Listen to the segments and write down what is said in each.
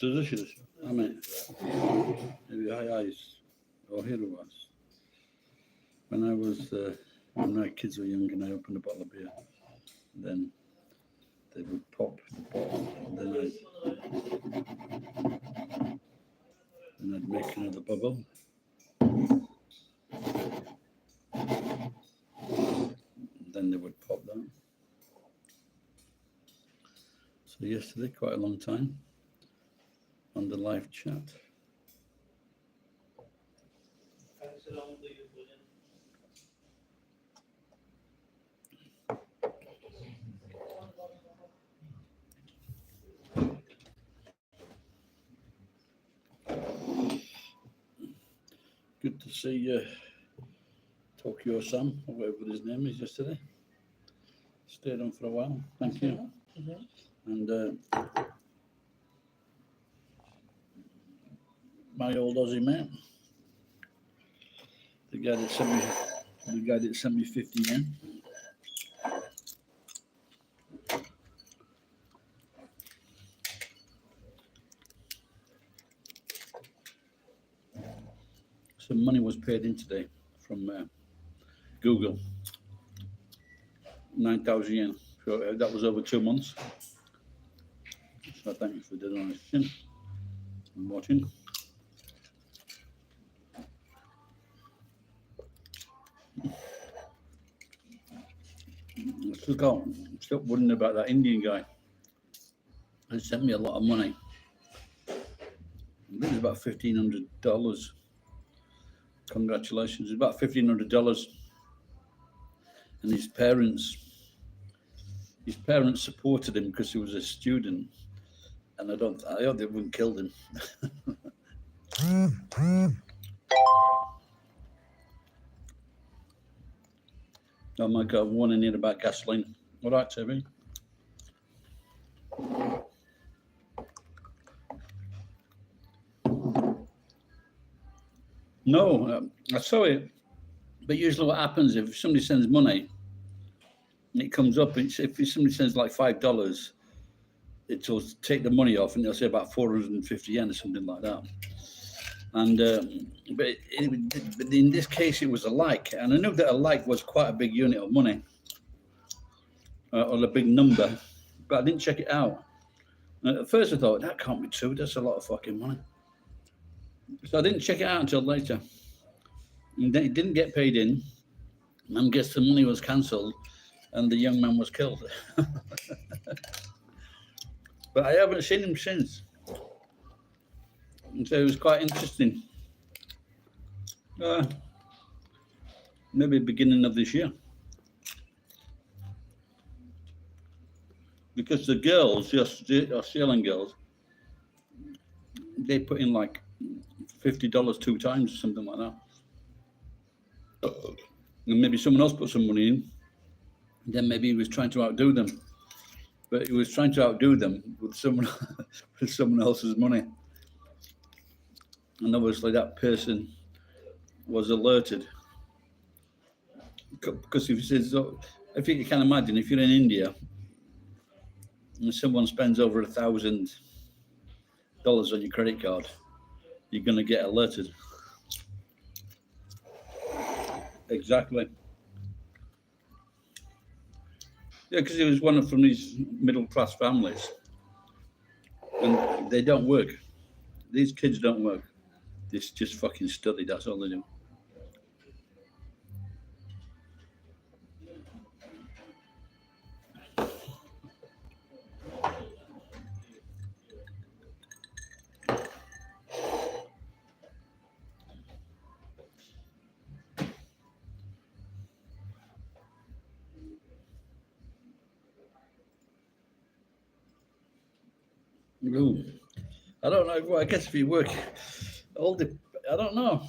Delicious. I mean, maybe eyes or here it was. When I was, when my kids were young and I opened a bottle of beer, then they would pop the bottle, and then I'd make another bubble. And then they would pop that. So yesterday, quite a long time on the live chat. Good to see Tokyo Sam, or whatever his name is, yesterday. Stayed on for a while. Thank you. And my old Aussie mate, the guy that sent me 50 yen. Some money was paid in today from Google, 9,000 yen. So that was over 2 months. So thank you for the donation and watching. Stop worrying about that Indian guy. He sent me a lot of money. I think it's about $1,500. Congratulations. It's about $1,500. And his parents supported him because he was a student. And I hope they wouldn't kill him. Oh my God, warning here about gasoline. All right, Terry. No, I saw it. But usually what happens if somebody sends money and it comes up, if somebody sends like $5, it'll take the money off and they'll say about 450 yen or something like that. And but in this case, it was a like, and I knew that a like was quite a big unit of money or a big number, but I didn't check it out. And at first, I thought that can't be true. That's a lot of fucking money. So I didn't check it out until later. And it didn't get paid in. I guess the money was cancelled, and the young man was killed. But I haven't seen him since. And so it was quite interesting. Maybe beginning of this year. Because the girls, the Australian girls, they put in like $50 2 times or something like that. And maybe someone else put some money in. Then maybe he was trying to outdo them. But he was trying to outdo them with someone else's money. And obviously that person was alerted. Because if you can imagine, if you're in India and someone spends over $1,000 on your credit card, you're going to get alerted. Exactly. Yeah, because he was from these middle-class families. And they don't work. These kids don't work. They just fucking study, that's all they do. Ooh. I don't know. Well, I guess if you work, I don't know.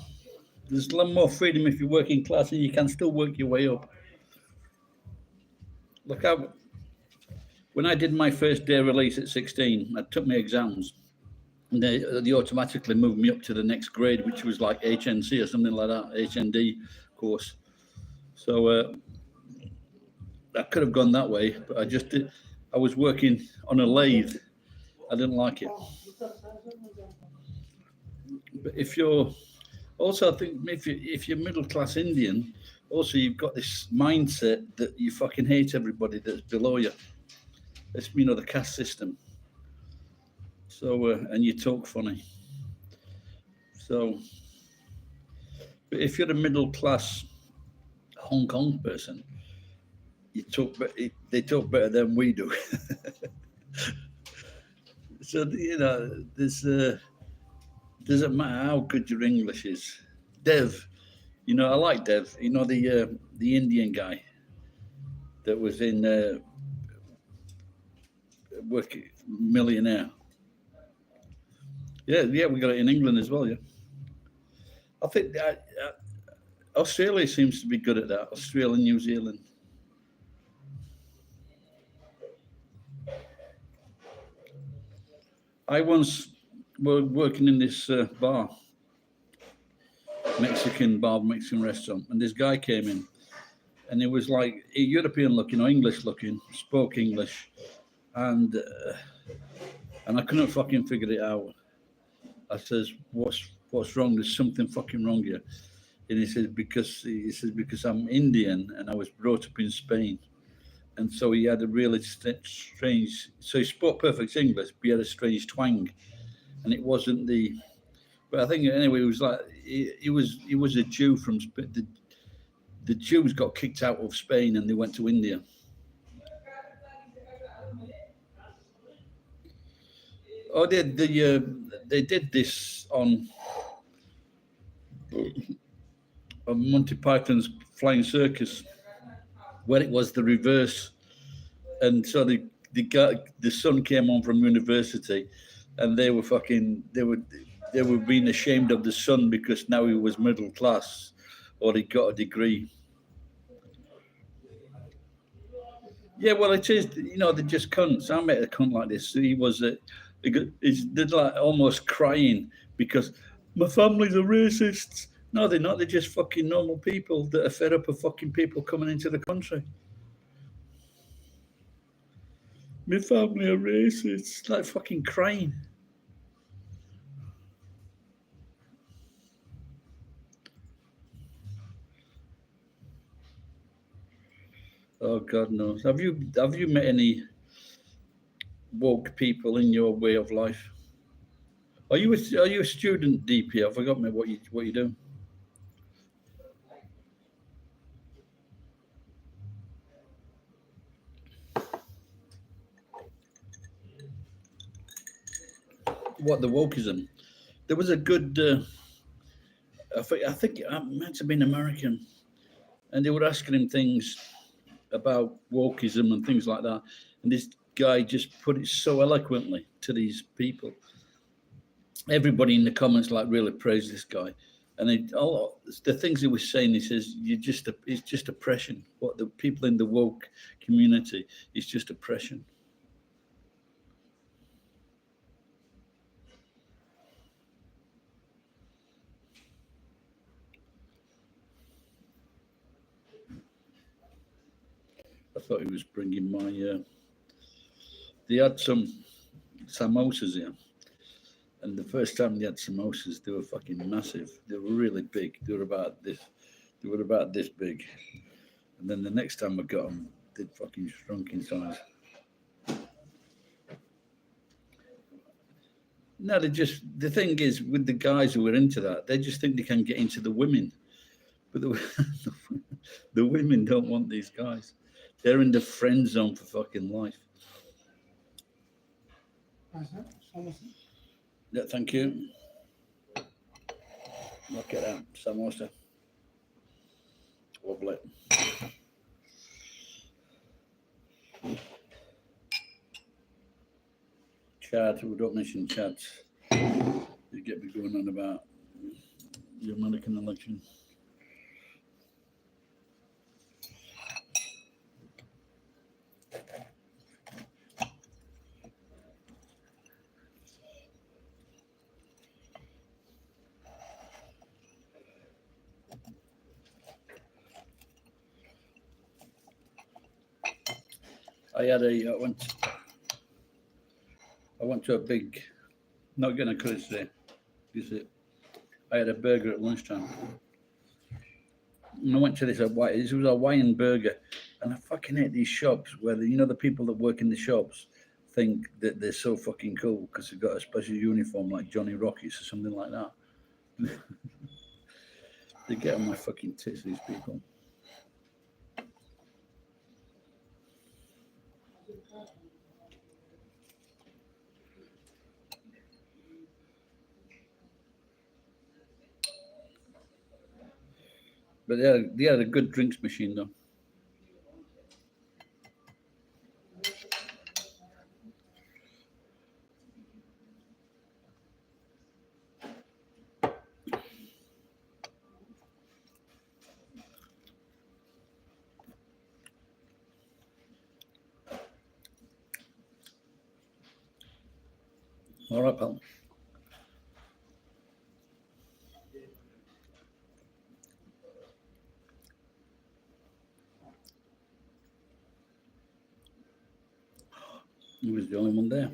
There's a lot more freedom if you're working class, and you can still work your way up. Look, when I did my first day release at 16, I took my exams, and they automatically moved me up to the next grade, which was like HNC or something like that, HND course. So I could have gone that way, but I just did. I was working on a lathe. I didn't like it. But if you're also, I think if you're middle class Indian, also you've got this mindset that you fucking hate everybody that's below you. It's the caste system. So and you talk funny. So, but if you're a middle class Hong Kong person, they talk better than we do. So doesn't matter how good your English is. Dev, I like Dev. The Indian guy that was in Work Millionaire. Yeah, we got it in England as well. Yeah, I think Australia seems to be good at that. Australia and New Zealand. I once was working in this bar, Mexican restaurant, and this guy came in, and he was like European looking or English looking, spoke English, and I couldn't fucking figure it out. I says, "What's wrong? There's something fucking wrong here." And because I'm Indian and I was brought up in Spain, and so he had a really strange. So he spoke perfect English, but he had a strange twang, and it wasn't the. But I think anyway, it was like he was a Jew from the Jews got kicked out of Spain and they went to India. Oh, they did this on Monty Python's Flying Circus, where it was the reverse, and so the son came home from university, and they were being ashamed of the son because now he was middle class, or he got a degree. Yeah, well, it is. They're just cunts. I met a cunt like this. He's like almost crying because my family's are racists. No, they're not. They're just fucking normal people that are fed up of fucking people coming into the country. My family are racist. Like fucking crying. Oh God knows. Have you met any woke people in your way of life? Are you a student, DP? I forgot what you do. What the wokeism? There was a good. I think it might have been American, and they were asking him things about wokeism and things like that, and this guy just put it so eloquently to these people. Everybody in the comments really praised this guy, and the things he was saying. He says, it's just oppression. What the people in the woke community is just oppression." I thought he was bringing my. They had some samosas here, and the first time they had samosas, they were fucking massive. They were really big. They were about this. They were about this big. And then the next time I got them, they'd fucking shrunk in size. No, the thing is with the guys who are into that, they just think they can get into the women, but the women don't want these guys. They're in the friend zone for fucking life. Yeah, thank you. Look at that samosa. Lovely. Chad, we don't mention chats. You get me going on about the American election. I went to a big, not getting a credit today, is it? I had a burger at lunchtime. And I went to this was a Hawaiian burger, and I fucking hate these shops where the people that work in the shops think that they're so fucking cool because they've got a special uniform like Johnny Rockets or something like that. They get on my fucking tits, these people. But they had a good drinks machine though. All right, pal. He was the only one there.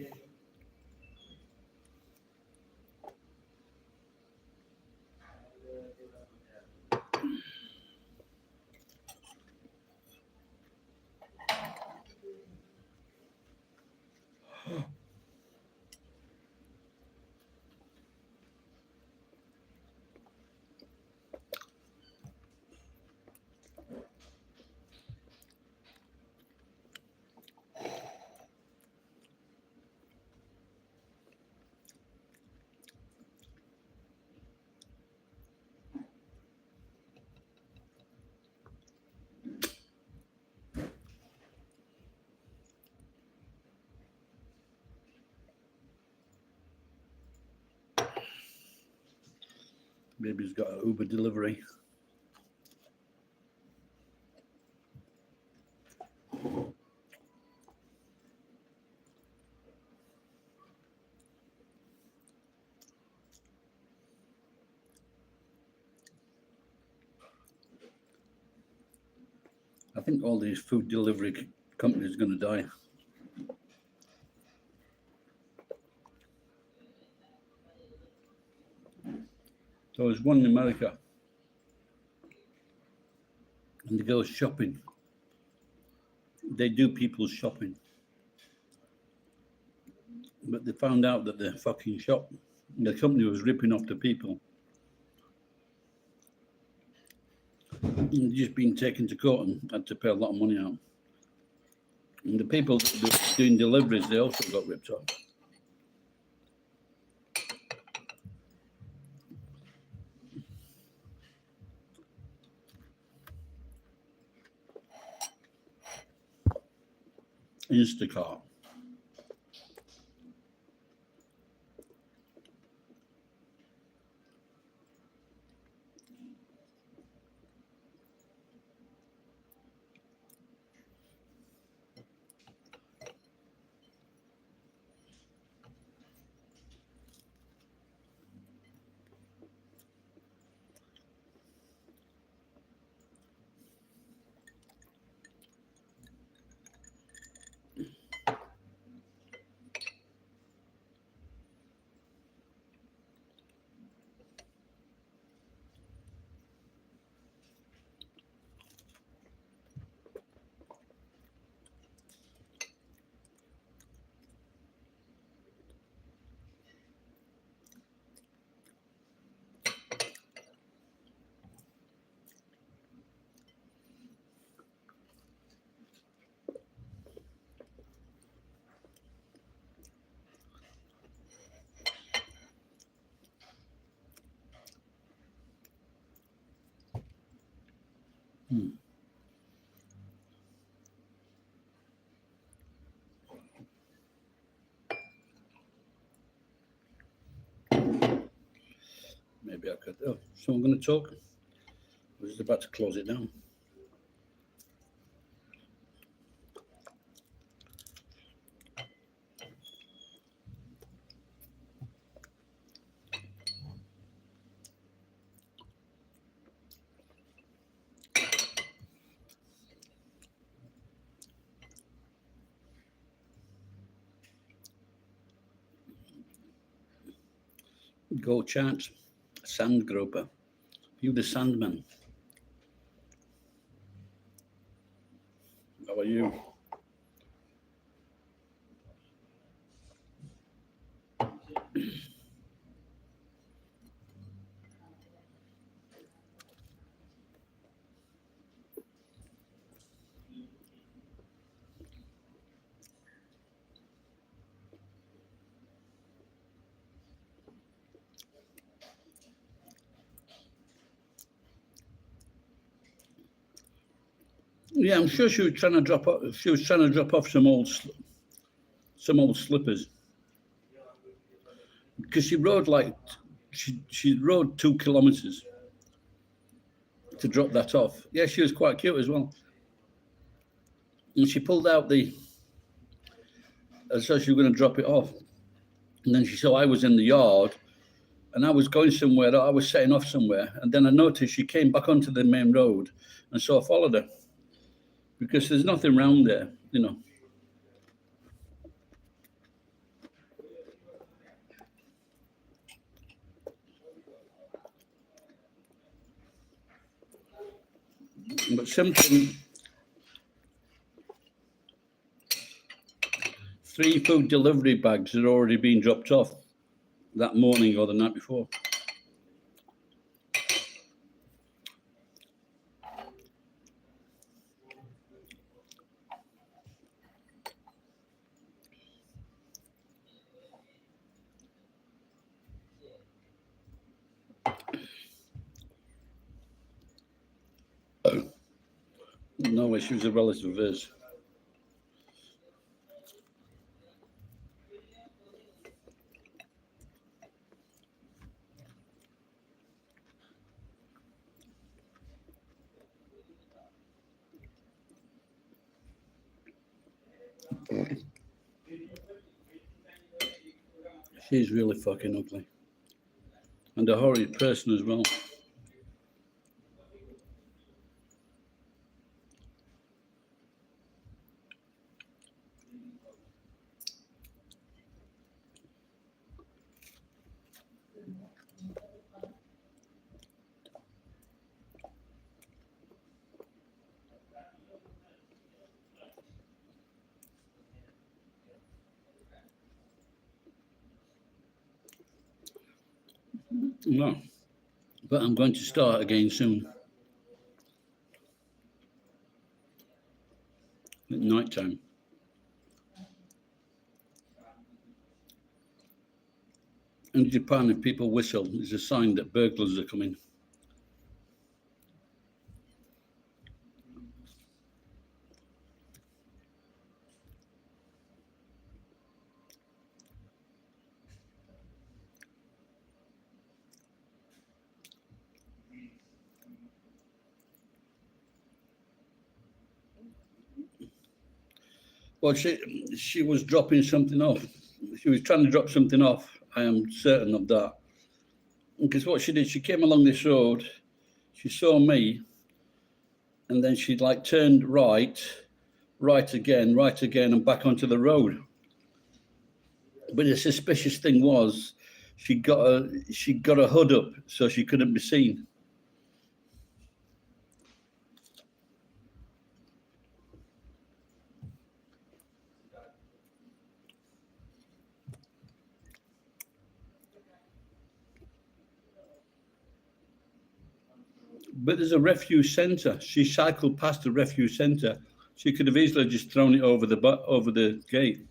Maybe he's got an Uber delivery. I think all these food delivery companies are going to die. There was one in America, and they go shopping. They do people's shopping. But they found out that the fucking the company was ripping off the people. And just been taken to court and had to pay a lot of money out. And the people that were doing deliveries, they also got ripped off. Instacart. Maybe I could. Oh, someone going to talk? We're just about to close it down. Go chance. Sand groper. You the Sandman. How are you? Yeah, I'm sure she was trying to drop off. She was trying to drop off some old slippers because she rode like she rode 2 kilometers to drop that off. Yeah, she was quite cute as well. And she pulled out so she was going to drop it off. And then she saw I was in the yard and I was going somewhere. I was setting off somewhere. And then I noticed she came back onto the main road. And so I followed her because there's nothing around there, you know. But something, 3 food delivery bags had already been dropped off that morning or the night before. No, she was a relative of his. She's really fucking ugly. And a horrid person as well. No. But I'm going to start again soon. At night time. In Japan, if people whistle, it's a sign that burglars are coming. Well, she was dropping something off. She was trying to drop something off. I am certain of that. Because what she did, she came along this road, she saw me, and then she like turned right again, and back onto the road. But the suspicious thing was, she got a hood up so she couldn't be seen. But there's a refuge centre. She cycled past the refuge centre. She could have easily just thrown it over the gate.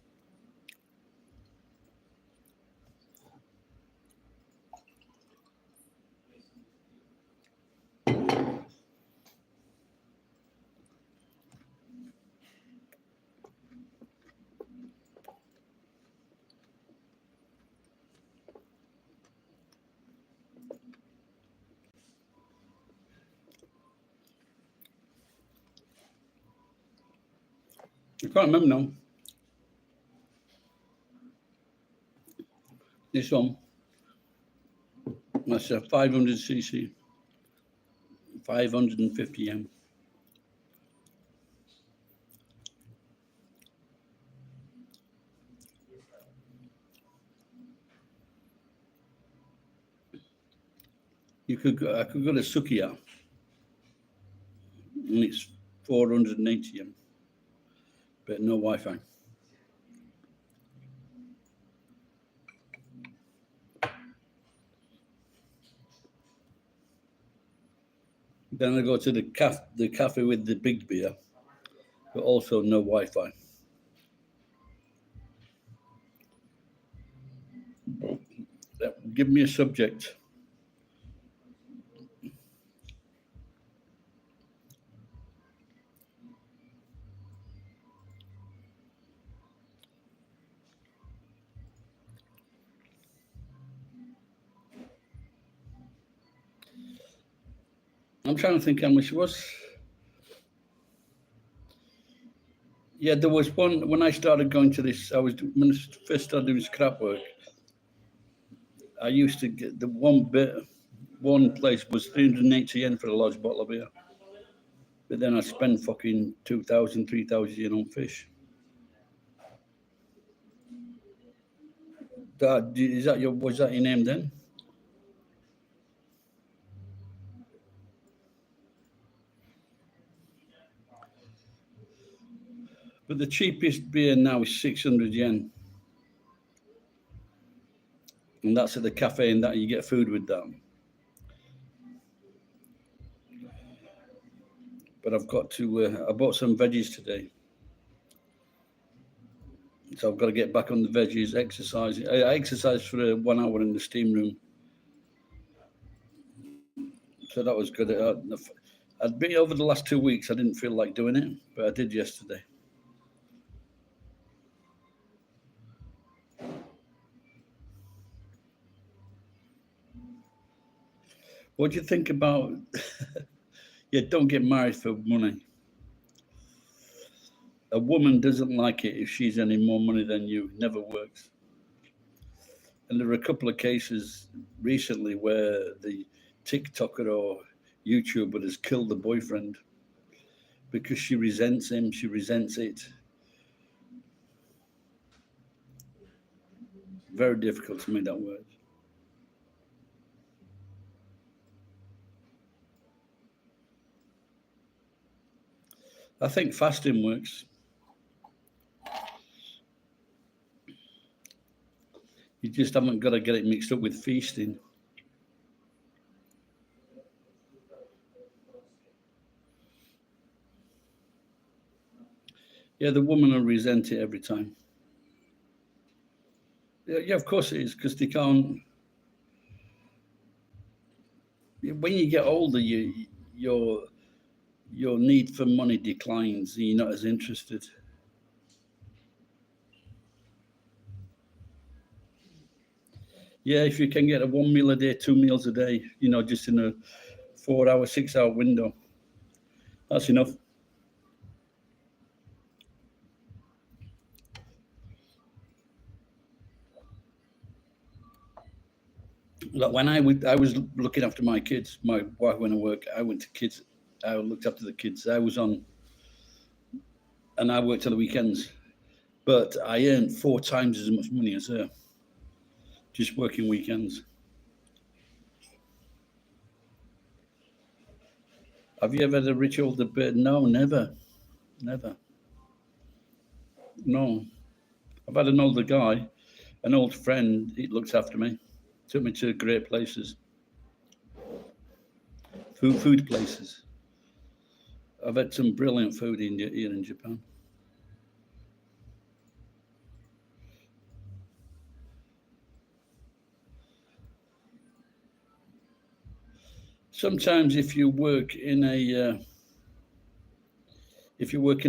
I can't remember now. This one, that's a 500cc, 550 M. I could go to Sukiya, and it's 480 yen, but no Wi-Fi. Then I go to the cafe with the big beer, but also no Wi-Fi. Give me a subject. I'm trying to think how much it was. Yeah, there was one when I started going to this. When I first started doing scrap work. I used to get the one place was 380 yen for a large bottle of beer. But then I spent fucking 2,000, 3,000 yen on fish. Was that your name then? But the cheapest beer now is 600 yen. And that's at the cafe, and that you get food with that. But I've got to, I bought some veggies today. So I've got to get back on the veggies, exercise. I exercised for 1 hour in the steam room. So that was good. I'd been over the last 2 weeks. I didn't feel like doing it, but I did yesterday. What do you think about? Yeah, don't get married for money. A woman doesn't like it if she's any more money than you. Never works. And there are a couple of cases recently where the TikToker or YouTuber has killed the boyfriend because she resents him. She resents it. Very difficult to make that work. I think fasting works. You just haven't got to get it mixed up with feasting. Yeah, the woman will resent it every time. Yeah, of course it is, because they can't. When you get older, your need for money declines, and you're not as interested. Yeah, if you can get a 1 meal a day, 2 meals a day, just in a 4 hour, 6 hour window, that's enough. Like when I was looking after my kids, my wife went to work, I went to kids, I looked after the kids. I was on, and I worked on the weekends, but I earned 4 times as much money as her, just working weekends. Have you ever had a rich older bird? No, never, never. No, I've had an older guy, an old friend. He looked after me, took me to great places, food places. I've had some brilliant food here in Japan. Sometimes, if you work in a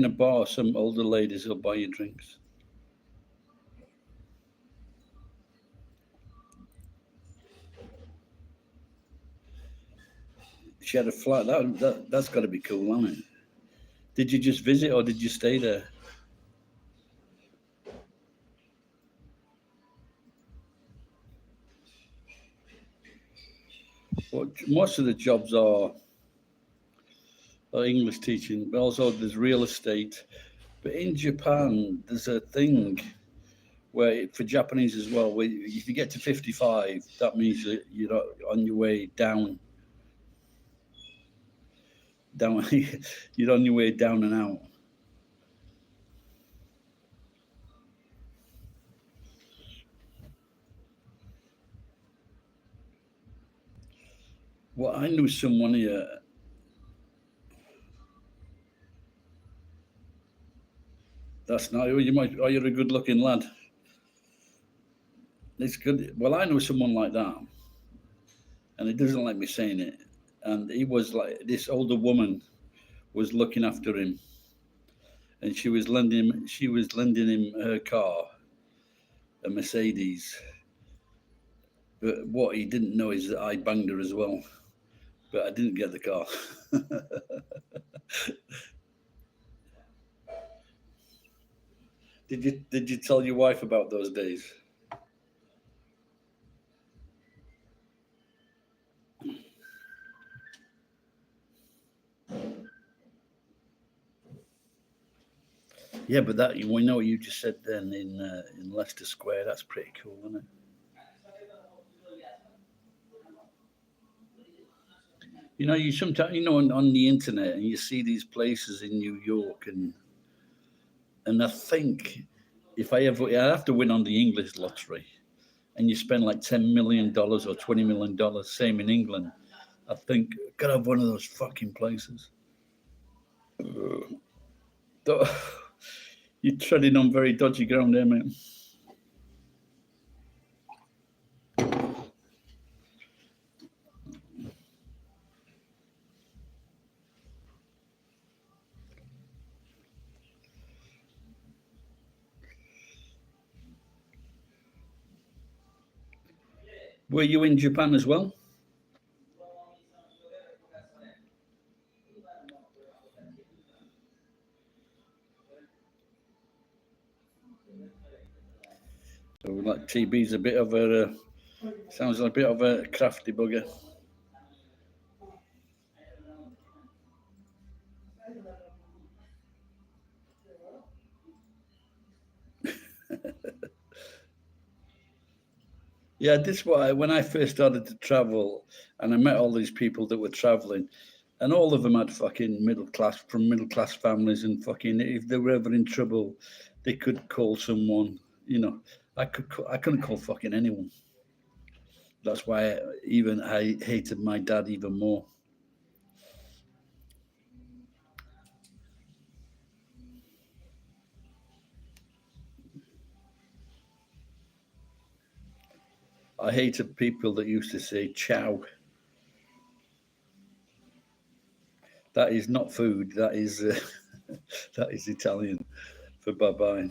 bar, some older ladies will buy you drinks. She had a flat. That's got to be cool, hasn't it? Did you just visit or did you stay there? Well, most of the jobs are English teaching, but also there's real estate. But in Japan, there's a thing where for Japanese as well, where if you get to 55, that means that you're on your way down down. You're on your way down and out. Well, I knew someone here. That's not you. Might. Oh, you're a good-looking lad. It's good. Well, I know someone like that, and it doesn't like me saying it. And he was like this older woman was looking after him, and she was lending him her car, a Mercedes. But what he didn't know is that I banged her as well. But I didn't get the car. Did you tell your wife about those days? Yeah, but that we know what you just said then in Leicester Square. That's pretty cool, isn't it? You sometimes on the internet and you see these places in New York and I think if I have to win on the English lottery and you spend like $10 million or $20 million, same in England, I think gotta have one of those fucking places. Don't- You're treading on very dodgy ground there, mate. Were you in Japan as well? So like TB's a bit of a sounds like a bit of a crafty bugger. Yeah, this why when I first started to travel and I met all these people that were traveling, and all of them had fucking middle class families, and fucking if they were ever in trouble, they could call someone. You know, I couldn't call fucking anyone. That's why even I hated my dad even more. I hated people that used to say ciao. That is not food. That is that is Italian for bye bye.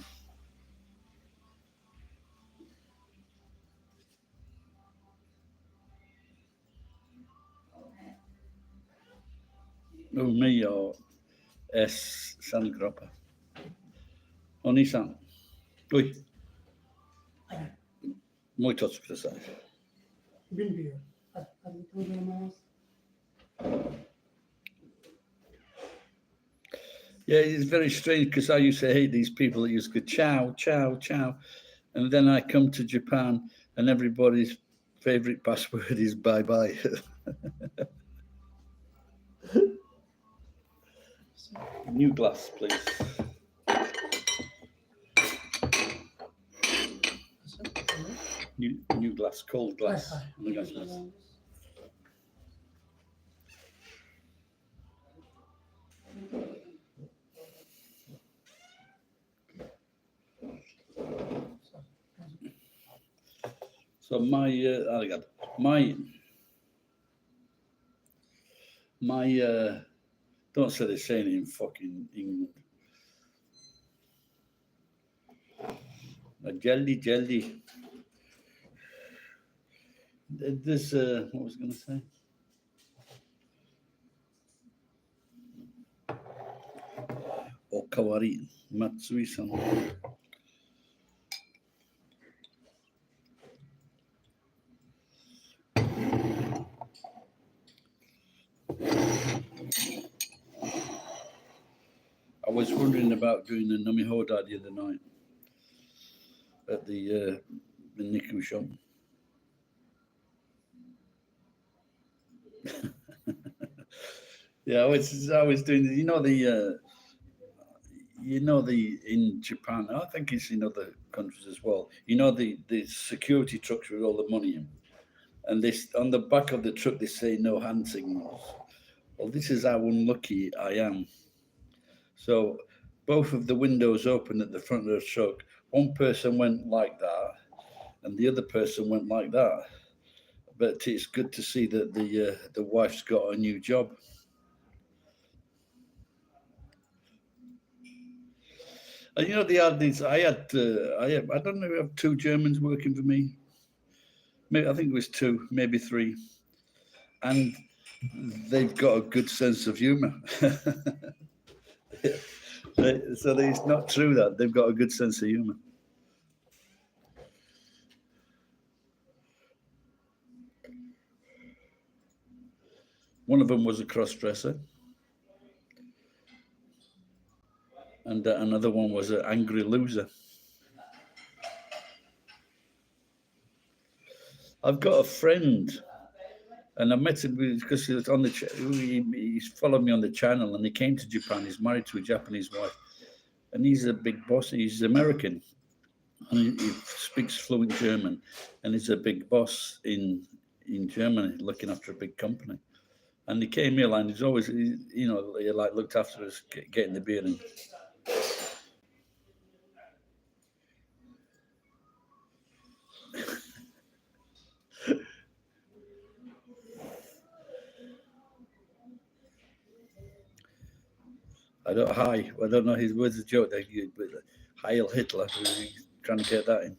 Oh me or S San Groppa. Oni-san. Ui, muy tots kudasai. 便利よ。ありがとうございます。Yeah, it's very strange because I used to hate these people that used to go ciao, ciao, ciao. And then I come to Japan and everybody's favorite password is bye bye. New glass, please. New glass, cold glass. お願いします。So my don't say they're saying it in fucking England. A jelly. This what was I going to say? Okawari Matsui-san. I was wondering about doing a Namihoda the other night at the Niku shop. Yeah, I was doing. The in Japan. I think it's in other countries as well. The security trucks with all the money in, and this on the back of the truck they say no hand signals. Well, this is how unlucky I am. So both of the windows open at the front of the truck. One person went like that, and the other person went like that. But it's good to see that the wife's got a new job. And they had these. I don't know. I have two Germans working for me. Maybe I think it was two, maybe three, and they've got a good sense of humour. So it's not true that they've got a good sense of humour. One of them was a cross-dresser, and another one was an angry loser. I've got a friend, and I met him because he was on the. He's followed me on the channel, and he came to Japan. He's married to a Japanese wife, and he's a big boss. He's American, and he speaks fluent German, and he's a big boss in Germany, looking after a big company. And he came here, and he's always, he like looked after us, getting the beer in. I don't know his words. A joke that but Heil Hitler. He's trying to get that in.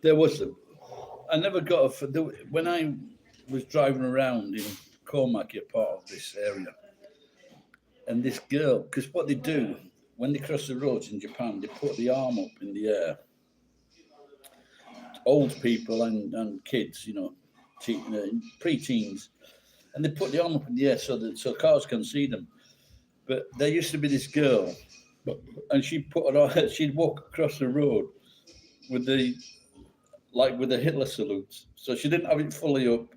There was, I never got when I was driving around in Cormac, you're part of this area, and this girl, because what they do when they cross the roads in Japan, they put the arm up in the air. Old people and kids, pre-teens, and they put the arm up in the air so cars can see them. But there used to be this girl, and she put it on. She'd walk across the road with with the Hitler salute. So she didn't have it fully up,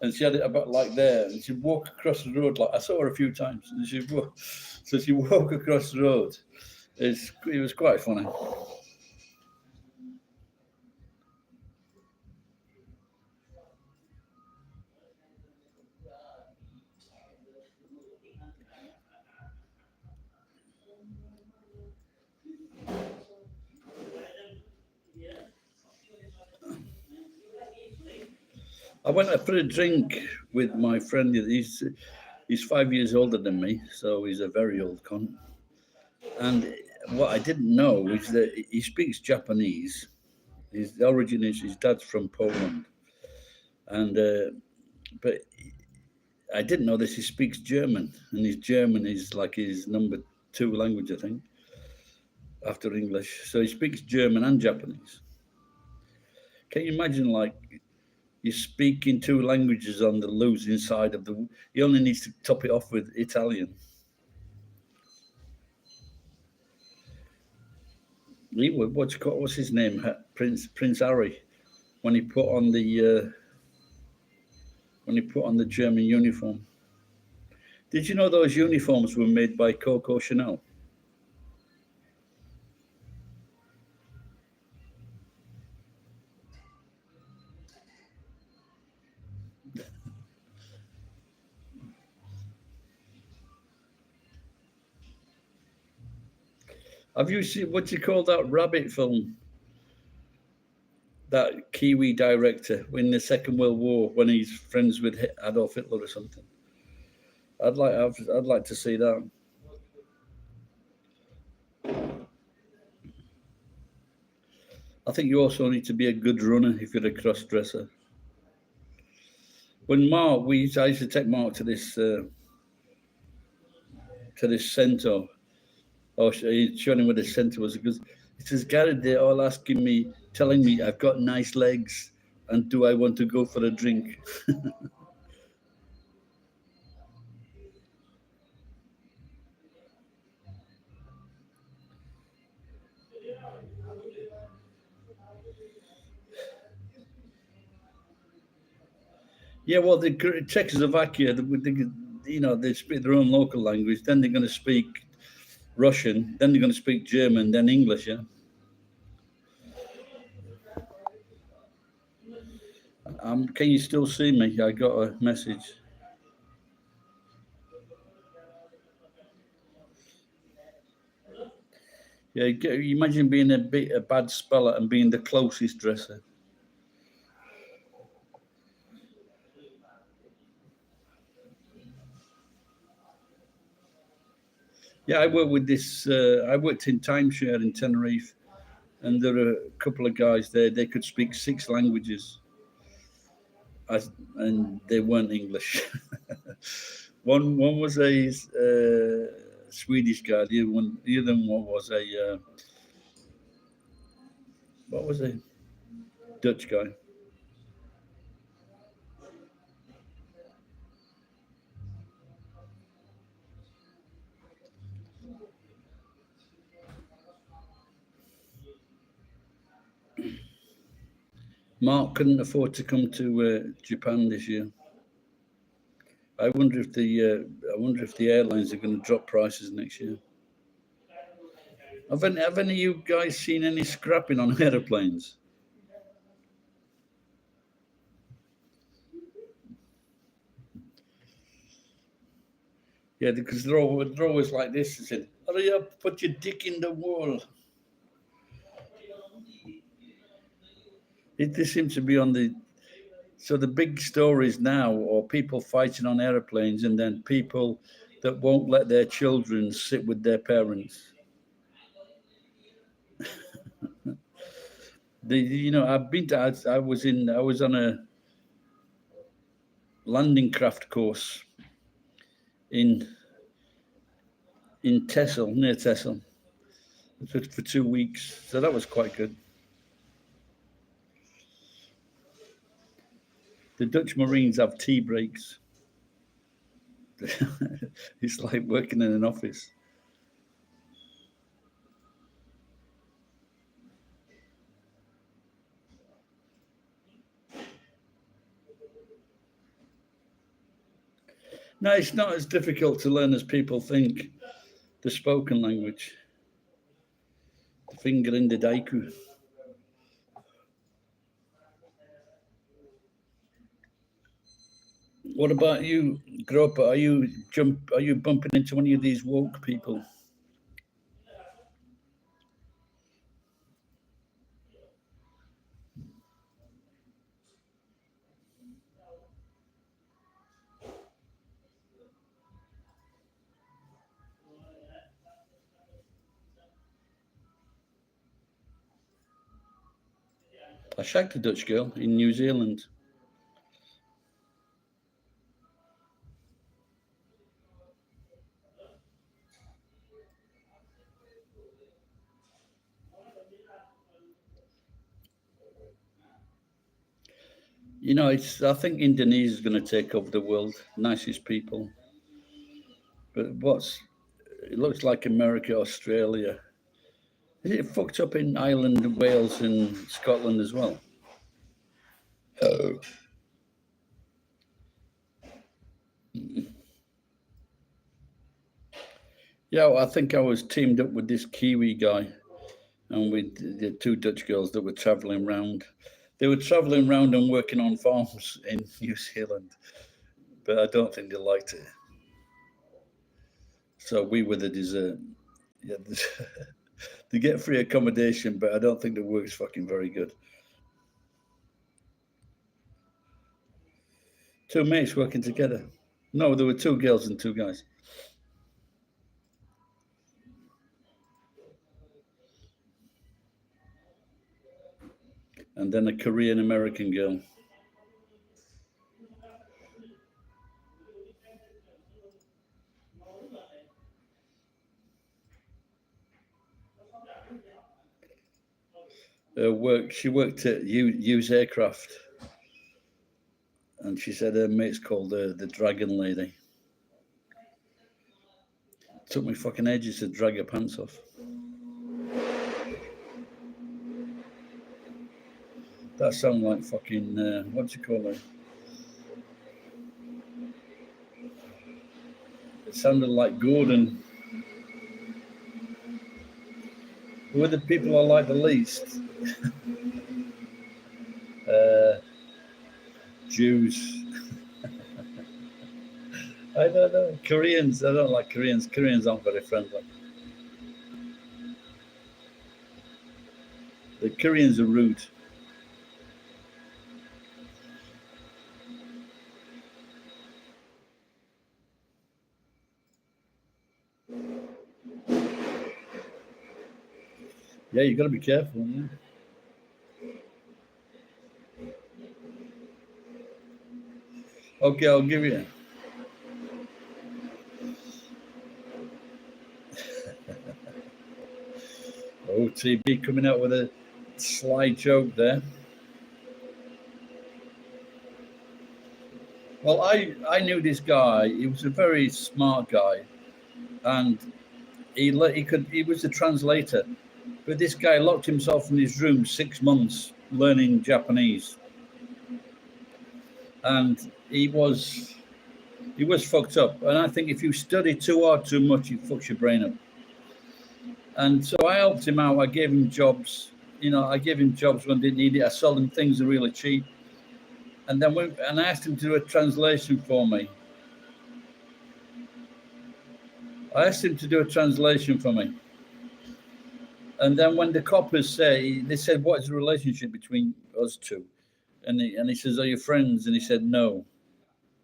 and she had it about like there, and she'd walk across the road. Like I saw her a few times, and she walk across the road. It was quite funny. I went out for a drink with my friend. He's 5 years older than me, so he's a very old con. And what I didn't know is that he speaks Japanese. His origin is his dad's from Poland, and but I didn't know this. He speaks German, and his German is like his number two language, I think, after English. So he speaks German and Japanese. Can you imagine, like, you speak in two languages on the losing side of the. He only needs to top it off with Italian. What's his name? Prince Harry, when he put on the German uniform. Did you know those uniforms were made by Coco Chanel? Have you seen what you call that rabbit film? That Kiwi director in the Second World War when he's friends with Adolf Hitler or something. I'd like to see that. I think you also need to be a good runner if you're a cross dresser. When I used to take Mark to this centre. Oh, he's showing him where the centre was because says, Gary, they're all asking me, telling me I've got nice legs, and do I want to go for a drink? Yeah, well, the Czechoslovakia, they speak their own local language. Then they're going to speak Russian. Then they're going to speak German. Then English. Yeah. Can you still see me? I got a message. Yeah, you imagine being a bad speller and being the closest dresser. Yeah, I work with this. I worked in timeshare in Tenerife, and there are a couple of guys there. They could speak 6 languages, and they weren't English. one was a Swedish guy. The other one was a what was a Dutch guy. Mark couldn't afford to come to Japan this year. I wonder if the airlines are going to drop prices next year. Have any of you guys seen any scrapping on aeroplanes? Yeah, because they're always like this. They said, "Hurry up, put your dick in the wall." They seem to be on the. So the big stories now are people fighting on airplanes, and then people that won't let their children sit with their parents. I've been to. I was on a landing craft course in Texel, near Texel, for 2 weeks. So that was quite good. The Dutch Marines have tea breaks. It's like working in an office. No, it's not as difficult to learn as people think. The spoken language, the finger in the daiku. What about you, Groper? Are you bumping into any of these woke people? I shagged a Dutch girl in New Zealand. It's. I think Indonesia is going to take over the world. Nicest people, but it looks like America, Australia. Is it fucked up in Ireland, Wales, and Scotland as well? Oh. Yeah, well, I think I was teamed up with this Kiwi guy, and with the 2 Dutch girls that were traveling around. They were traveling around and working on farms in New Zealand, but I don't think they liked it. So we were the dessert. Yeah, they get free accommodation, but I don't think the work's fucking very good. 2 mates working together. No, there were 2 girls and 2 guys, and then a Korean American girl. She worked at Hughes Aircraft, and she said her mate's called the Dragon Lady. Took me fucking ages to drag her pants off. That sounded like fucking what do you call it? It sounded like Gordon. Who are the people I like the least? Jews. I don't know. Koreans. I don't like Koreans. Koreans aren't very friendly. The Koreans are rude. Yeah, you got to be careful. Yeah. Okay, I'll give you. Oh, TB coming out with a sly joke there. Well, I knew this guy. He was a very smart guy, and he was a translator. But this guy locked himself in his room 6 months learning Japanese, and he was fucked up. And I think if you study too hard, too much, it fucks your brain up. And so I helped him out. I gave him jobs. I gave him jobs when they didn't need it. I sold him things that are really cheap. And then I asked him to do a translation for me. And then when the coppers they said, "What is the relationship between us two?" And he says, "Are you friends?" And he said, "No.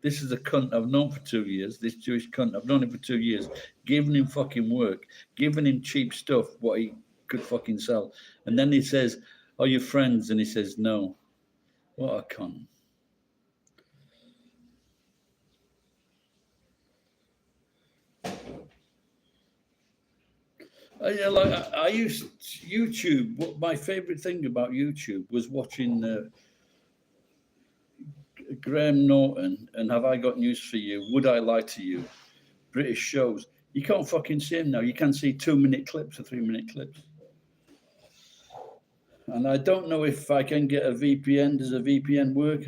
This is a cunt I've known for 2 years. This Jewish cunt, I've known him for 2 years, giving him fucking work, giving him cheap stuff, what he could fucking sell." And then he says, "Are you friends?" And he says, "No." What a cunt. I used YouTube. My favorite thing about YouTube was watching Graham Norton and Have I Got News for You? Would I Lie to You? British shows. You can't fucking see them now. You can see 2-minute clips or 3-minute clips. And I don't know if I can get a VPN. Does a VPN work?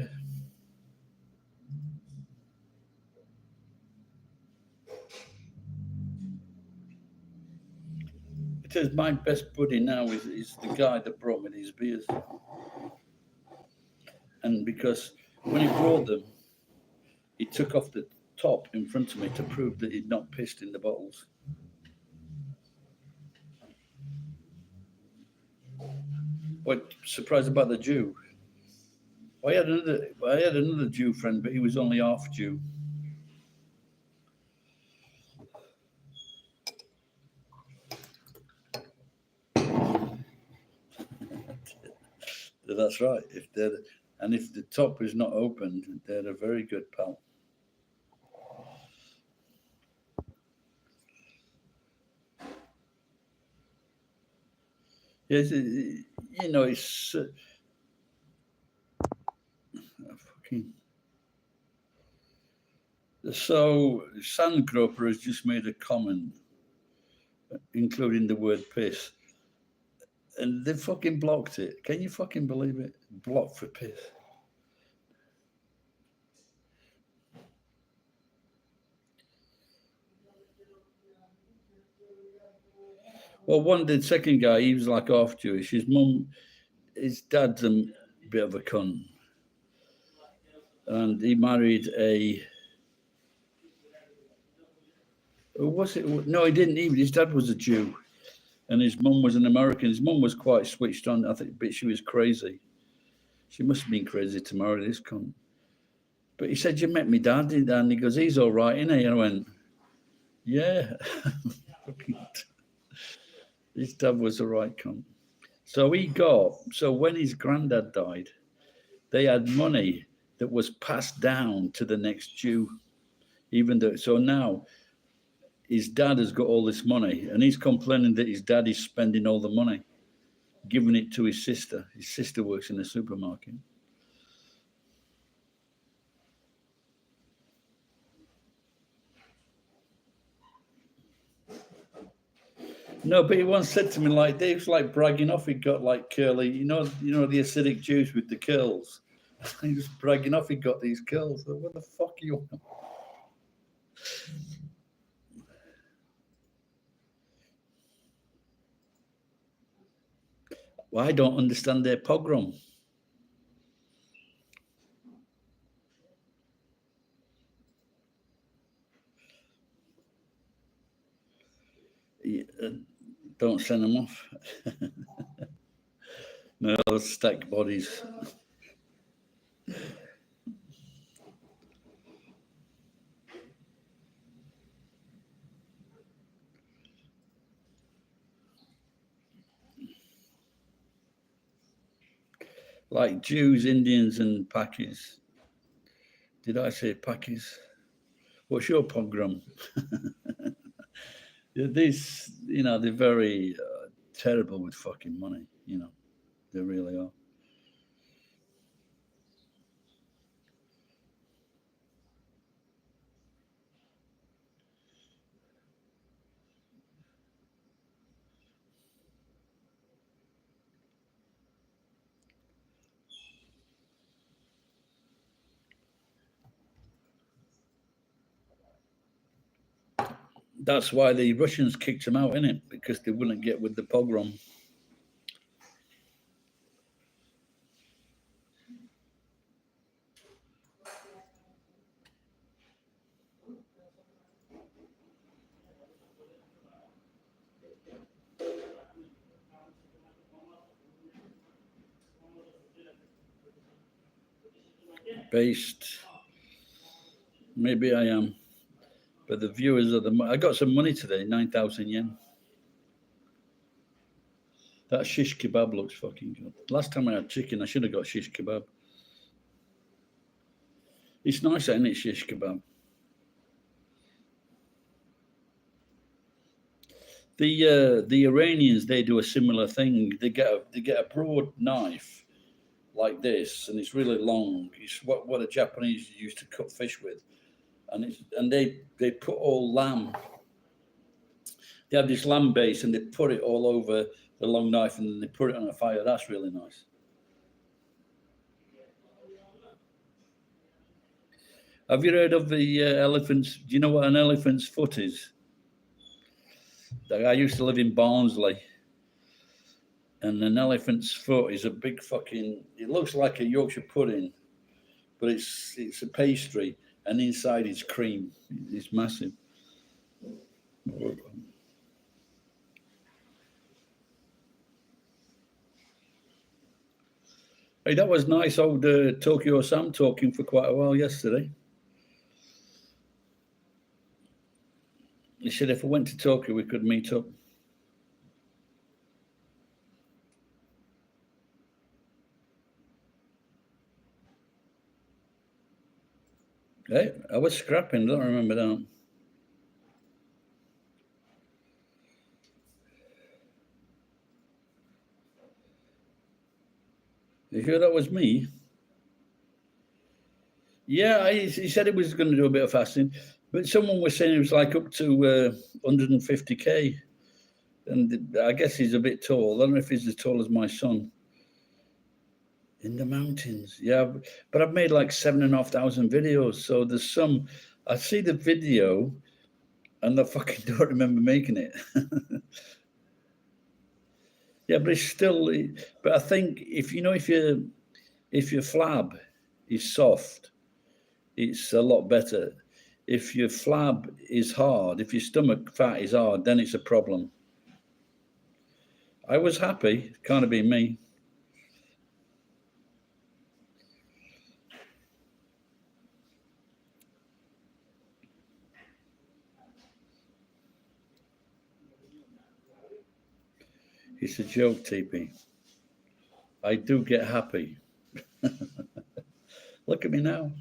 Because my best buddy now is the guy that brought me these beers. And because when he brought them, he took off the top in front of me to prove that he'd not pissed in the bottles. What surprised about the Jew? I had another Jew friend, but he was only half Jew. That's right. If the top is not opened, they're a very good pal. Yes, it's fucking. So Sandgroper has just made a comment, including the word piss, and they fucking blocked it. Can you fucking believe it? Blocked for piss. Well, the second guy, he was like half Jewish. His dad's a bit of a cunt, and he married a. Was it? No, he didn't even. His dad was a Jew, and his mum was an American. His mum was quite switched on, I think, but she was crazy. She must have been crazy to marry this cunt. But he said, "You met me dad?" And he goes, "He's all right, isn't he?" And I went, "Yeah." His dad was a right cunt. So when his granddad died, they had money that was passed down to the next Jew, even though, so now his dad has got all this money and he's complaining that his dad is spending all the money. giving it to his sister. His sister works in a supermarket. No, but he once said to me, like, Dave's like bragging off. He got like curly, the acidic juice with the curls. He was bragging off. He got these curls. So what the fuck are you on? Well, I don't understand their pogrom. Don't send them off. No, those stack bodies. Like Jews, Indians, and Pakis. Did I say Pakis? What's your pogrom? These, they're very terrible with fucking money. They really are. That's why the Russians kicked him out, innit? Because they wouldn't get with the pogrom. Based. Maybe I am. But the viewers are I got some money today, 9,000 yen. That shish kebab looks fucking good. Last time I had chicken, I should have got shish kebab. It's nice, isn't it, shish kebab? The Iranians, they do a similar thing. They get a broad knife like this, and it's really long. It's what a Japanese used to cut fish with, and they put all lamb. They have this lamb base, and they put it all over the long knife, and then they put it on a fire. That's really nice. Have you heard of the elephants? Do you know what an elephant's foot is? I used to live in Barnsley, and an elephant's foot is a big fucking. It looks like a Yorkshire pudding, but it's a pastry, and inside is cream. It's massive. Hey, that was nice, old Tokyo Sam talking for quite a while yesterday. He said if I went to Tokyo, we could meet up. Hey, I was scrapping. Don't remember that. You sure that was me? Yeah, he said he was going to do a bit of fasting, but someone was saying it was like up to 150K, and I guess he's a bit tall. I don't know if he's as tall as my son. In the mountains, yeah, but I've made like 7,500 videos, so there's some. I see the video, and I fucking don't remember making it. Yeah, but it's still. But I think if your flab is soft, it's a lot better. If your flab is hard, if your stomach fat is hard, then it's a problem. I was happy, kind of being me. It's a joke, TP. I do get happy. Look at me now.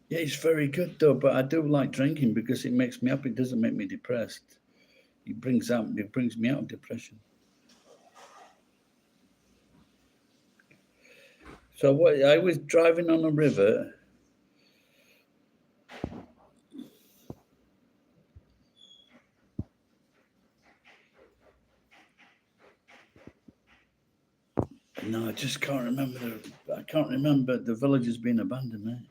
Yeah, it's very good though, but I do like drinking because it makes me happy. It doesn't make me depressed. It brings me out of depression. So what? I was driving on a river. No, I just can't remember. I can't remember the villages being abandoned, mate.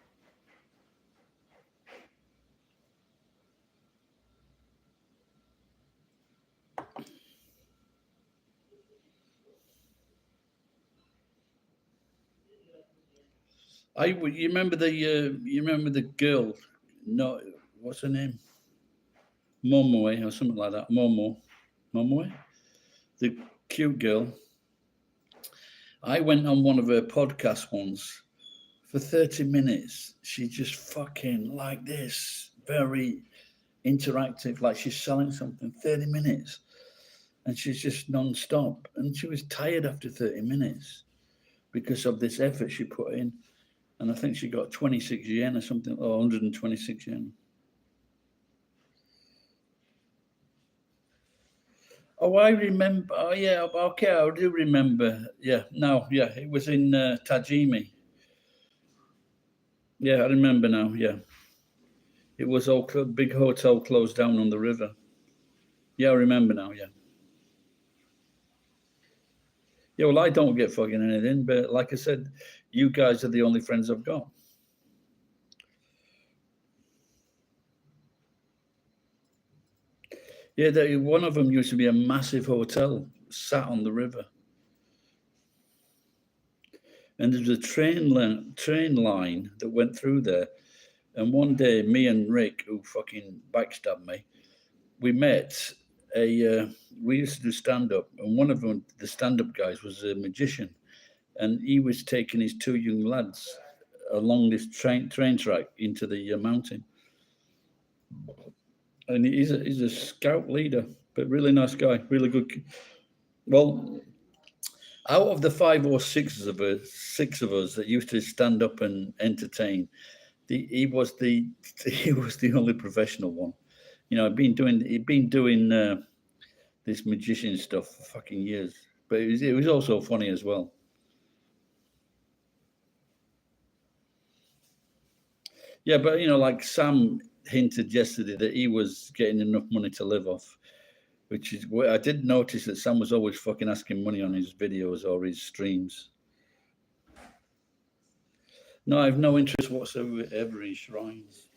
You remember the girl? No, what's her name? Momoe or something like that. Momoe, the cute girl. I went on one of her podcasts once for 30 minutes. She just fucking like this, very interactive, like she's selling something. 30 minutes, and she's just non-stop. And she was tired after 30 minutes because of this effort she put in. And I think she got 26 yen or something, or 126 yen. Oh, I remember. Oh, yeah. Okay, I do remember. Yeah. No, yeah. It was in Tajimi. Yeah, I remember now. Yeah. It was all big hotel closed down on the river. Yeah, I remember now. Yeah. Yeah. Well, I don't get fucking anything, but like I said, you guys are the only friends I've got. Yeah, one of them used to be a massive hotel sat on the river. And there's a train line that went through there. And one day, me and Rick, who fucking backstabbed me, we met we used to do stand up, and one of them, the stand up guys, was a magician, and he was taking his two young lads along this train track into the mountain. And he's a scout leader, but really nice guy, really good. Well, out of the five or six of us that used to stand up and entertain, he was the he was the only professional one. You know, he'd been doing this magician stuff for fucking years, but it was also funny as well. Yeah, but you know, like Sam hinted yesterday that he was getting enough money to live off, which is I did notice that Sam was always fucking asking money on his videos or his streams. No, I have no interest whatsoever in shrines.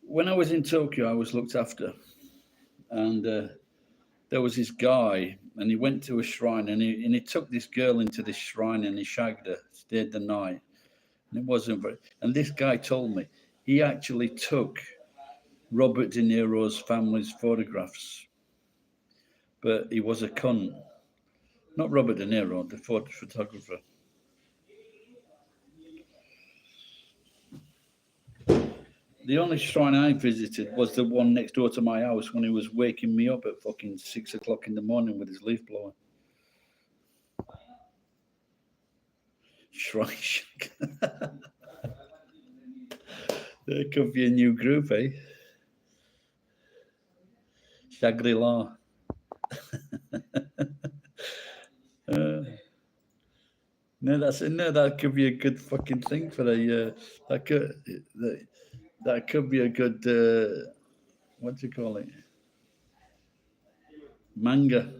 When I was in Tokyo, I was looked after, and there was this guy, and he went to a shrine, and he took this girl into this shrine, and he shagged her, stayed the night, and it wasn't very. And this guy told me he actually took Robert De Niro's family's photographs, but he was a cunt. Not Robert De Niro, the photographer. The only shrine I visited was the one next door to my house when he was waking me up at fucking 6 o'clock in the morning with his leaf blower. Shrine. There could be a new group, eh? Shangri-La. No, that could be a good fucking thing for a that could be a good what do you call it? Manga.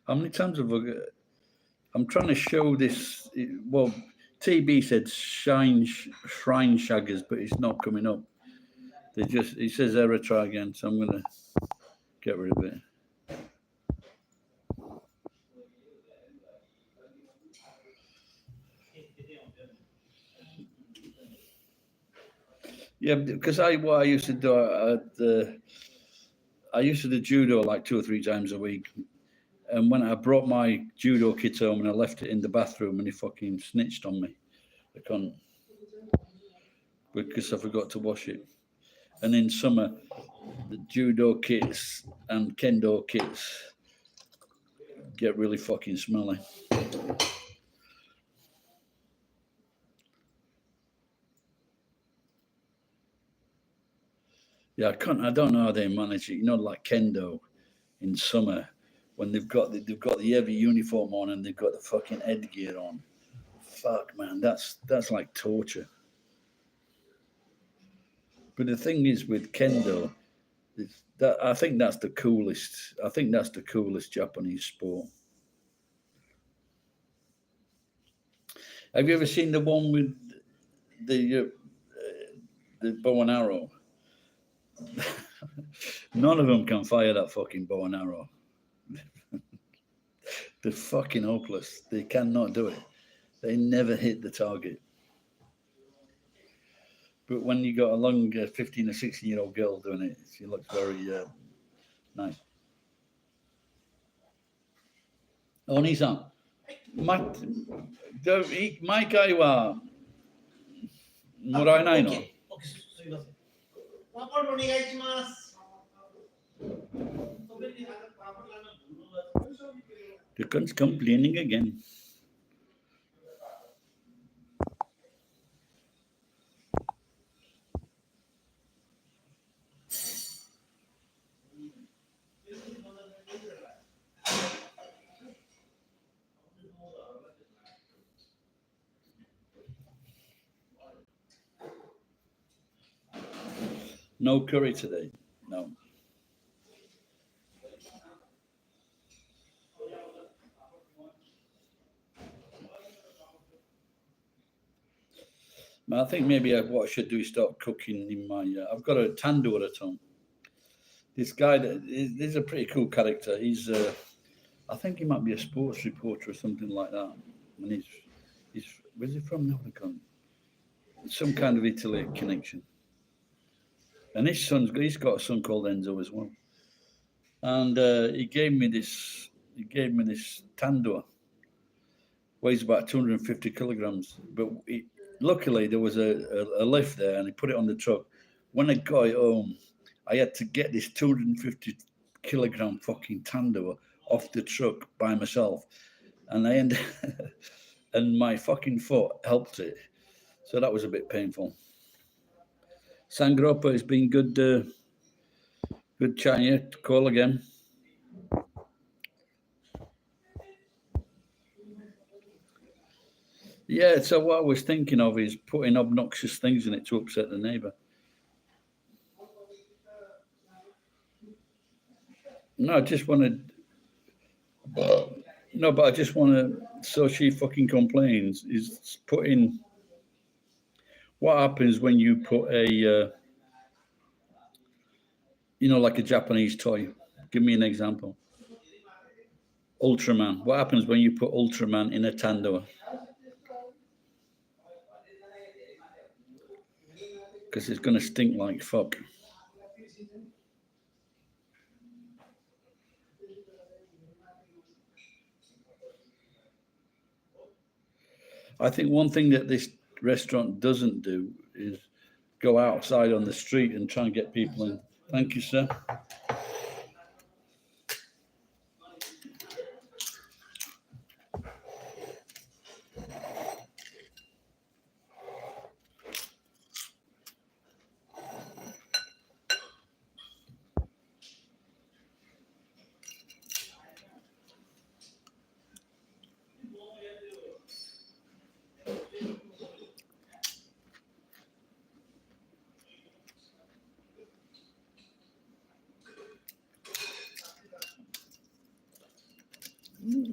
How many times have I? I'm trying to show this. Well, TB said shrine shaggers, but it's not coming up. He says error, try again, so I'm gonna get rid of it. Yeah, because what I used to do, I used to do judo like 2 or 3 times a week, and when I brought my judo kit home and I left it in the bathroom, and he fucking snitched on me, I can't, because I forgot to wash it. And in summer, the judo kits and kendo kits get really fucking smelly. Yeah, I don't know how they manage it. You know, like kendo in summer when they've got the heavy uniform on and they've got the fucking headgear on. Fuck, man, that's like torture. But the thing is with kendo, is that I think that's the coolest. I think that's the coolest Japanese sport. Have you ever seen the one with the bow and arrow? None of them can fire that fucking bow and arrow. They're fucking hopeless. They cannot do it. They never hit the target. But when you got a long 15 or 16-year-old girl doing it, she looks very nice. O兄さん、毎回はもらえないの？ すみません。ワンコールお願いします。The gun's complaining again. No curry today. No. I think maybe what I should do is start cooking in my. I've got a tandoor at home. This guy, he's a pretty cool character. He's, I think he might be a sports reporter or something like that. And he's where's he from now? I can't. Some kind of Italy connection. And he's got a son called Enzo as well. And he gave me this tandoor. Weighs about 250 kilograms, but luckily there was a lift there, and he put it on the truck. When I got it home, I had to get this 250 kilogram fucking tandoor off the truck by myself, and and my fucking foot helped it, so that was a bit painful. Sangropa, it's been good, good chatting here. Call again. Yeah, so what I was thinking of is putting obnoxious things in it to upset the neighbour. No, I just want to. No, but I just want to. So she fucking complains. Is putting. What happens when you put a, like a Japanese toy? Give me an example. Ultraman. What happens when you put Ultraman in a tandoor? Because it's going to stink like fuck. I think one thing that this restaurant doesn't do is go outside on the street and try and get people in. Thank you, sir.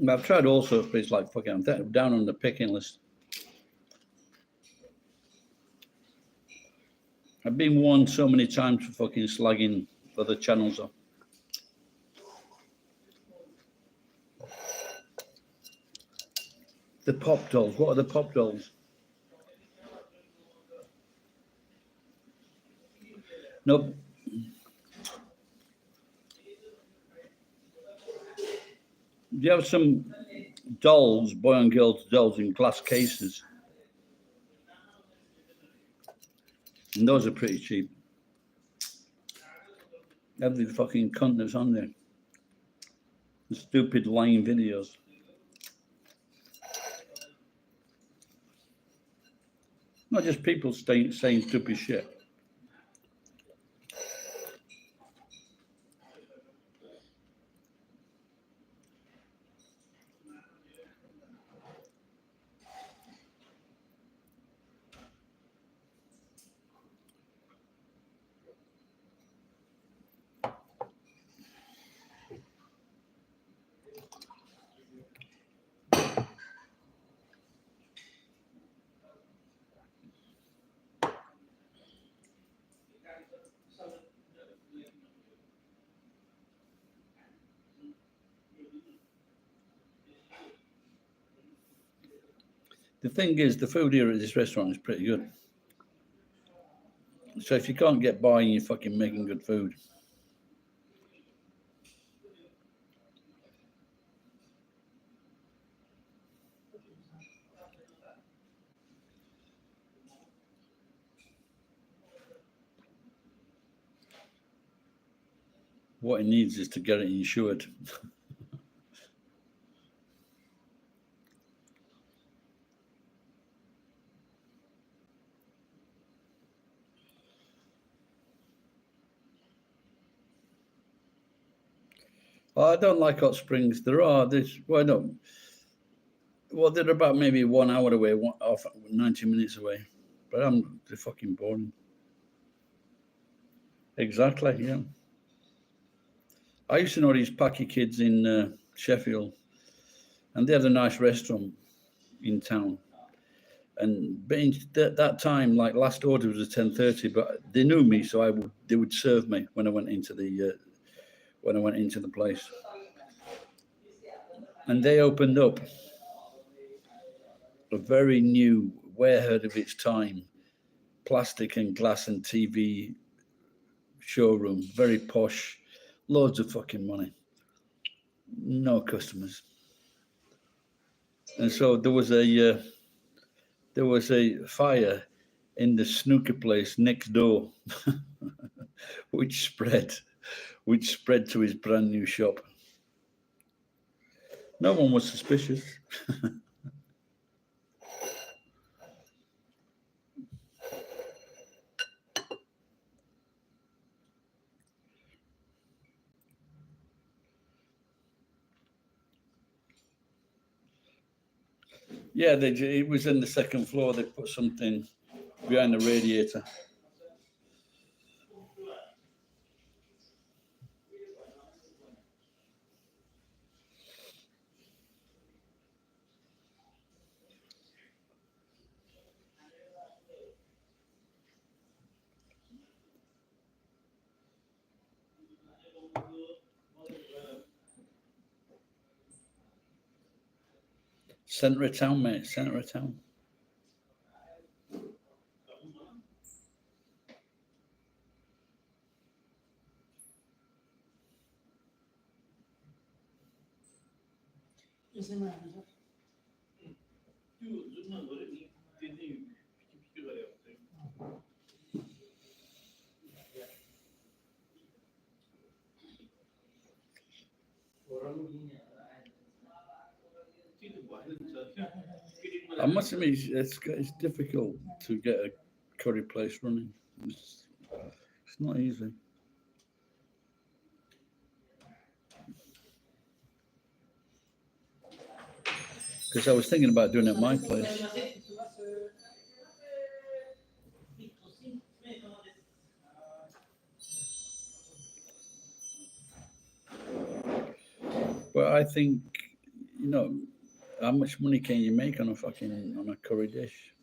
I've tried all sorts of places like fucking. I'm down on the picking list. I've been warned so many times for fucking slagging other channels off. The pop dolls. What are the pop dolls? No. Do you have some dolls, boy and girl dolls, in glass cases? And those are pretty cheap. Every fucking cunt that's on there. The stupid lying videos. Not just people saying stupid shit. The thing is, the food here at this restaurant is pretty good. So if you can't get by and you're fucking making good food, what it needs is to get it insured. I don't like hot springs. There are this. Well, no. Well, they're about maybe 1 hour away, off 90 minutes away. But they're fucking boring. Exactly. Yeah. I used to know these Paki kids in Sheffield, and they had a nice restaurant in town. And being that time, like last order was at 10:30, but they knew me, so they would serve me when I went into the place. And they opened up a very new, way ahead of its time, plastic and glass and TV showroom, very posh, loads of fucking money, no customers. And so there was a fire in the snooker place next door, which spread to his brand new shop. No one was suspicious. Yeah, it was in the second floor. They put something behind the radiator. Centre of town, mate. Centre of town. I must admit, it's difficult to get a curry place running. It's not easy. Because I was thinking about doing it at my place. But I think, how much money can you make on a curry dish?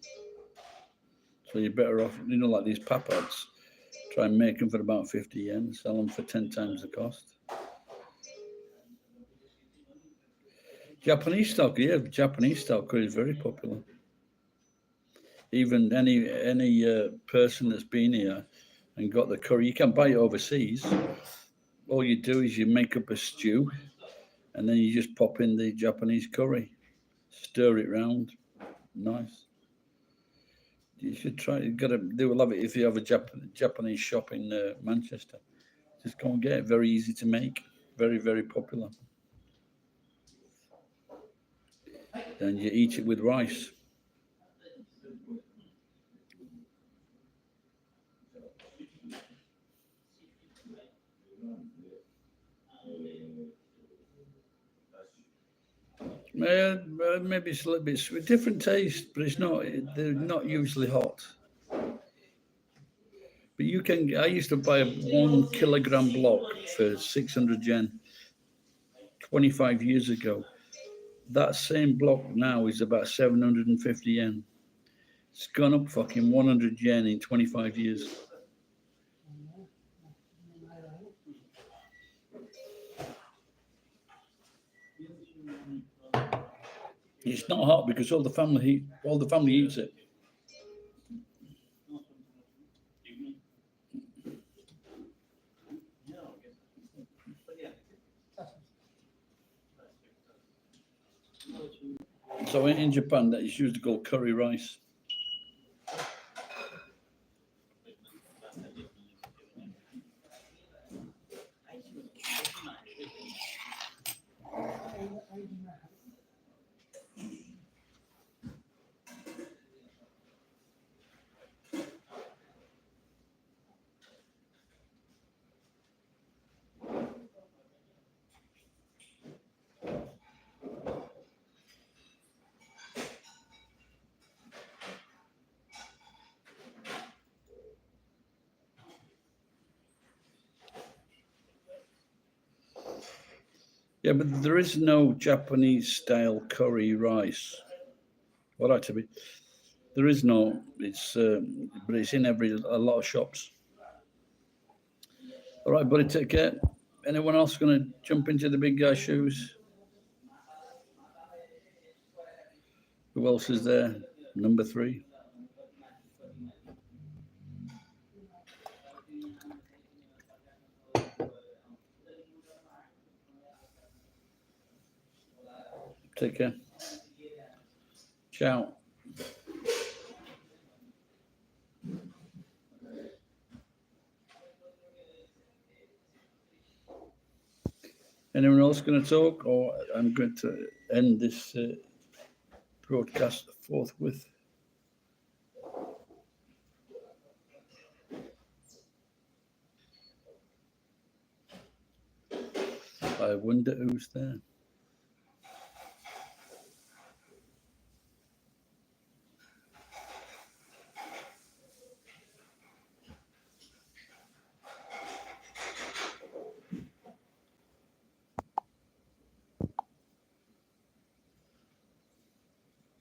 So you're better off, like these papads, try and make them for about 50 yen, sell them for 10 times the cost. Japanese style curry is very popular. Even any person that's been here and got the curry, you can buy it overseas. All you do is you make up a stew, and then you just pop in the Japanese curry, stir it round, nice. You should try. They will love it if you have a Japanese shop in Manchester. Just go and get it. Very easy to make. Very, very popular. And you eat it with rice. Maybe it's a little bit sweet. Different taste, but they're not usually hot. But I used to buy a 1 kilogram block for 600 yen 25 years ago. That same block now is about 750 yen. It's gone up fucking 100 yen in 25 years. It's not hot because all the family eats it. So in Japan, that is usually called curry rice. Yeah, but there is no Japanese style curry rice. Well, actually, there is no. But it's in a lot of shops. All right, buddy, take care. Anyone else going to jump into the big guy's shoes? Who else is there? Number 3. Take care. Ciao. Anyone else going to talk, or I'm going to end this broadcast forthwith? I wonder who's there.